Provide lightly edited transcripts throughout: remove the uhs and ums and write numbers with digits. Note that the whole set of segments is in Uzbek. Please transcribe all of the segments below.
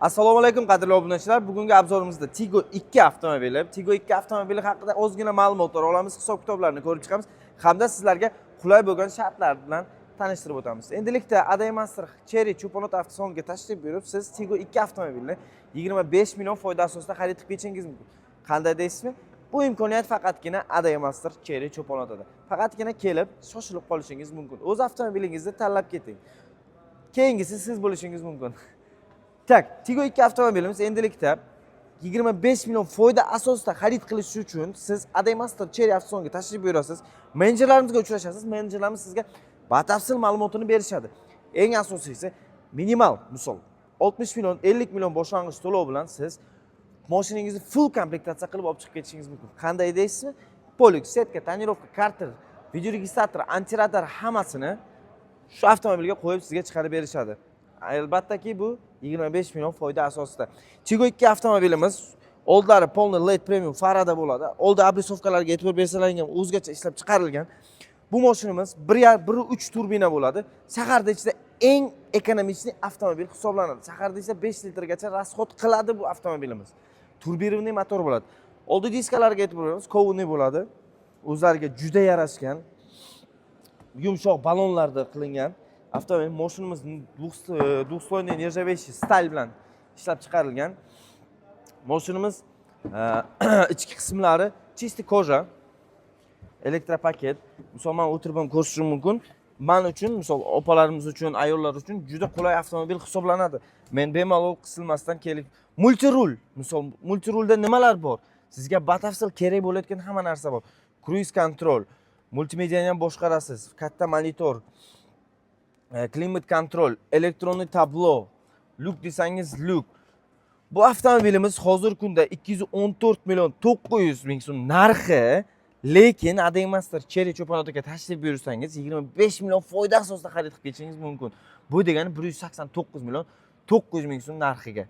Assalomu alaykum qadrli obunachilar. Bugungi obzorimizda Tigo 2 avtomobili. Tigo 2 avtomobili haqida ozgina ma'lumotlar olamiz, hisob-kitoblarni ko'rib chiqamiz hamda sizlarga qulay bo'lgan shartlar bilan tanishtirib o'tamiz. Endilikda Adaymaster Cherry Cho'ponot avtosaloniga tashrif buyurib, siz Tigo 2 avtomobilni 25 million foyda asosida xarid qilib ketishingiz mumkin. Qanday deysizmi? Bu imkoniyat faqatgina Adaymaster Cherry Cho'ponotida. Faqatgina kelib, shoshilib qolishingiz mumkin. O'z avtomobilingizni tanlab keting. Keyingisi siz bo'lishingiz mumkin. Tak, Tigo 2 avtomobilimiz endilikda 25 million foyda asosida xarid qilish uchun siz Adaymaster Cherry avtosaloniga tashrif buyurasiz. Menejerlarimizga uchrashasiz. Menejerlarimiz sizga batafsil ma'lumotini berishadi. Eng asosiysi minimal, misol 60 million, 50 million boshlang'ich to'lov bilan siz mashinangizni full komplektatsiya qilib olib chiqib ketishingiz mumkin. Qanday deysizmi? Polik, setka, tonirovka, karter, video registrator, antiradar hammasini shu avtomobilga qo'yib sizga chiqarib berishadi. Albattaki bu 25 million foyda asosida. Tigo 2 avtomobilimiz oldlari polni LED premium farada bo'ladi. Oldi abrisovkalarga e'tibor bersalar o'zgacha ishlab chiqarilgan. Bu mashinamiz 1.3 turbina bo'ladi. Shaharda ichida eng ekonomik avtomobil hisoblanadi. Shaharda ichida 5 litrgacha rasxod qiladi bu avtomobilimiz. Turbirованный motor bo'ladi. Oldi diskalarga e'tibor beramiz, kovunli bo'ladi. O'zlariga juda yarashgan yumshoq balonlarda qilingan avtomobil. Mashinamiz двухслойный нержавеющий stal bilan ishlab chiqarilgan. Mashinamiz ichki qismlari чистый koja, elektropaket. Misol men o'tirib ham ko'rishim mumkin. Men uchun, misol opalarimiz uchun, ayollar uchun juda qulay avtomobil hisoblanadi. Men bemalol qisilmasdan kelib multirul, misol multirulda nimalar bor? Sizga batafsil kerak bo'layotgan hamma narsa bor. Cruise control, multimediani ham boshqarasiz, katta monitor, klimat kontrol, elektronli tablo, luk desangiz luk. Bu avtomobilimiz hozir kunda 214 million 900 ming so'm narxi, lekin Adaymaster Cherry Cho'ponotiga tashrif buyursangiz 25 million foyda asosida xarid qilib ketishingiz mumkin. Bu degani 189 million 900 ming so'm narxiga.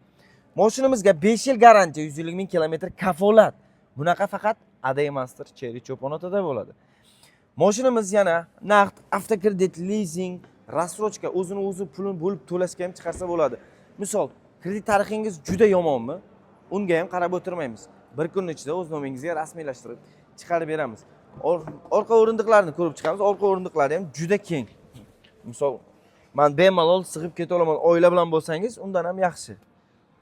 Mashinamizga 5 yil garantiya, 150 ming kilometr kafolat. Bunaqa faqat Adaymaster Cherry Cho'ponotida bo'ladi. Mashinamiz yana naqd, avtokredit, leasing, rassrochka, o'zini o'zi pulini bo'lib to'lashga ham chiqarsa bo'ladi. Misol, kredit tarixingiz juda yomonmi? Unga ham qarab o'tirmaymiz. Bir kun ichida o'z nomingizga rasmiylashtirib chiqarib beramiz. Orqa o'rindiqlarni ko'rib chiqamiz. Orqa o'rindiqlari ham juda keng. Misol, men bemalol sig'ib keta olaman. Oila bilan bo'lsangiz, undan ham yaxshi.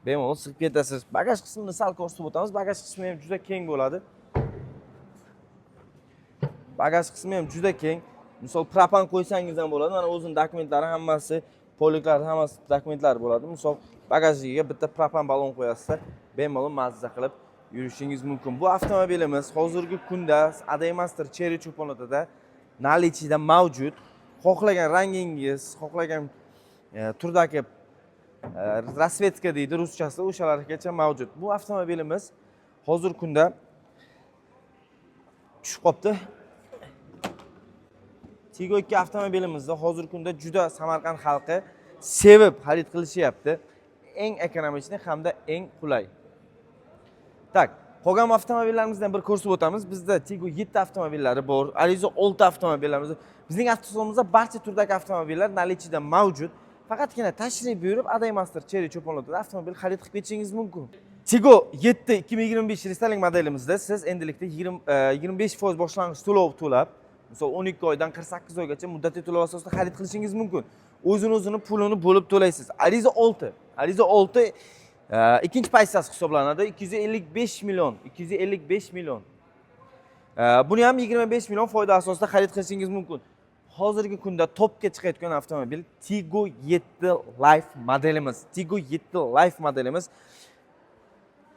Bemalol sig'ib ketasiz. Bagaj qismini sal ko'rsatib o'tamiz. Bagaj qismi ham juda keng bo'ladi. Bagaj qismi ham juda keng. Misol propan qo'ysangiz ham bo'ladi. Mana o'zining dokumentlari hammasi, poliklari hammasi dokumentlari bo'ladi. Misol bagajiga bitta propan balon qo'yasizda, bemalol mazza qilib yurishingiz mumkin. Bu avtomobilimiz hozirgi kunda Adaymaster Cherry Cho'ponotida nalichida mavjud. Xohlagan rangingiz, xohlagan turdagi rasvetka deydi ruschasida, o'shalargacha mavjud. Bu avtomobilimiz hozir kunda tushib qopti. Tigo 2 avtomobilimizda hozir kunda juda Samarqand xalqi sevib xarid qilishyapti. Eng ekonomik hamda eng qulay. Tak, qolgan avtomobillarimizdan bir ko'rsatib o'tamiz. Bizda Tigo 7 avtomobillari bor, Arizo 6 avtomobillarimiz. Bizning avtosalonimizda barcha turdagi avtomobillar nalichida mavjud. Faqatgina tashrif buyurib Adaymaster Cherry Cho'ponotida avtomobil xarid qilib ketishingiz mumkin. Tigo 7 2025 restyling modelimizda siz endilikda 25% boshlang'ich to'lov to'lab, misol 12 oydan 48 oygacha muddatli to'lov asosida xarid qilishingiz mumkin. O'zini pulini bo'lib to'laysiz. Arizo 6. Arizo 6 ikkinchi pozitsiyasi hisoblanadi. 255 million, 255 million. Buni ham 25 million foyda asosida xarid qilishingiz mumkin. Hozirgi kunda topga chiqayotgan avtomobil Tigo 7 Life modelimiz. Tigo 7 Life modelimiz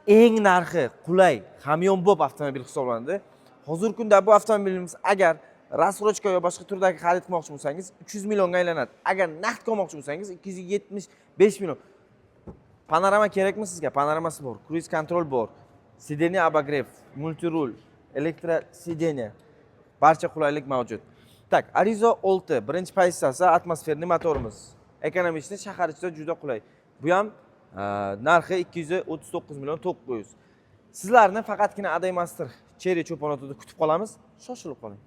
eng narxi qulay, hamyonbop avtomobil hisoblanadi. Hozirgi kunda bu avtomobilimiz agar rasrochka yoki boshqa turdagi xarid qilmoqchi bo'lsangiz 300 millionga aylanadi. Agar naqd olmoqchi bo'lsangiz 275 million. Panorama kerakmi sizga? Panoramasi bor, cruise control bor, sideniya обогрев, multirul, elektro sideniya. Barcha qulaylik mavjud. Tak, Arizo 6, birinchi pozitsiyasi atmosferli motorimiz. Ekonomikni shahar ichida juda qulay. Bu ham narxi 239 million 900. Sizlarni faqatgina Adaymaster Cherry Cho'ponotida kutib qolamiz. Shoshilib qoling.